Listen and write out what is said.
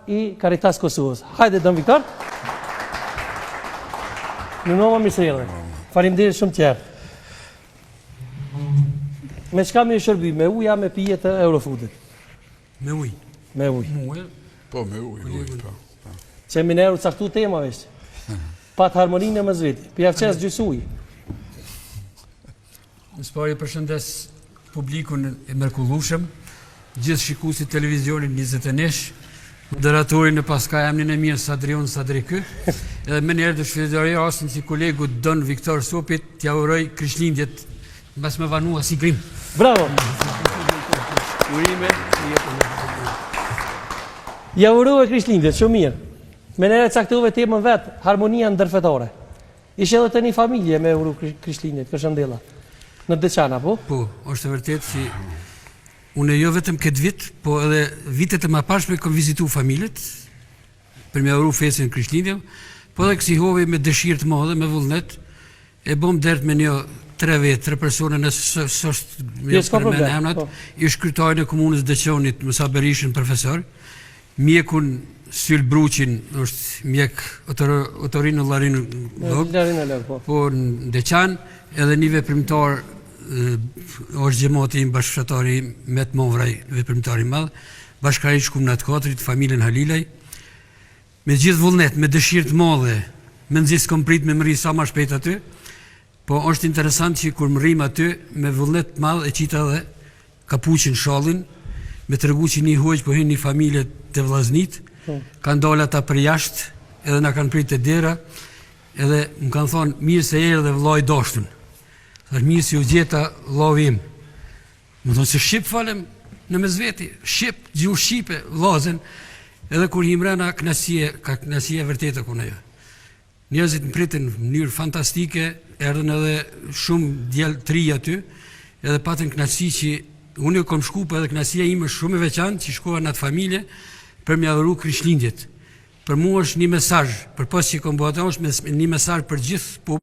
i Caritas Kosovës. Hajde, Don Viktor. Në nëma mirë se erdhe. Faleminderit shumë tjerë. Me çka më shërby? Me uja, me pije të Eurofoodit? Me ujë. Me ujë. Po, me ujë. Që mineru caktu tema veç. Pat harmoninë me zveti. Pi javçes gjys ujë. Në spari përshëndes publikun e mrekullueshëm, gjithë shikuesit televizionit 21, moderatorin në paska emrin e mirë Sadrion Sadriky, edhe më njerë të shfrytëzoj rastin si kolegu Don Viktor Sopit, t'ja uroj Krishtlindjet mbas me vanua si grim. Bravo! Urime, Ja uroj Krishtlindjet, shumë mirë. Me njerë caktuve temën vetë, harmonia ndërfetare. Ishe edhe të një familje me uru Krishtlindjet, Kërshëndella. Në Deçana, po? Po, është e vërtet që unë jo vetëm këtë vit, po edhe vitet e ma pashme kom vizitu familjet, për me uru fesin Krishtlindje, po edhe kësi hove me dëshirë të madhe, me vullnet, e bom dert me një 3 vetë, 3 persone nësë sështë me në emnat, i shkrytarën e komunës Deçanit, Musa Berishin, profesor, mjekun Syl Bruqin, është mjek otorinë Larinë Log, po në Deçan, edhe një veprimtar është gjemoti im bashkëshatari Met Movraj, veprimtari madhë, bashkari Shkumnat Katrit, familjen Halilaj, me gjithë vullnet, me dëshirë të madhe, me nëzisë kom prit me mëri sa ma shpejt aty, po është interesant që kur mërim aty, me vullnet të madhe e qita dhe kapuqin shallin, me të regu që një hoqë po hinë një familje të vllaznit, kanë dola ta për jashtë, edhe na kanë prit të dera, edhe më kanë thonë, mirë se erë dhe vllai dashtën. Thash mirë si u gjeta vllavim. Më thonë se shqip falem në mezveti, shqip, gjuhë shqipe, vllazën, edhe kur himrena ka knasie vërtetë ku ajo. Njerëzit më pritin në mënyrë fantastike, erdhën edhe shumë djelë tri aty, edhe patën knasi që unë kom shku, për edhe knasia ime shumë e veçantë që shkova në atë familje për mja dhuru Krishtlindjet. Për mua është një mesazh, për pas që kom bëhet është një mesazh për gjithë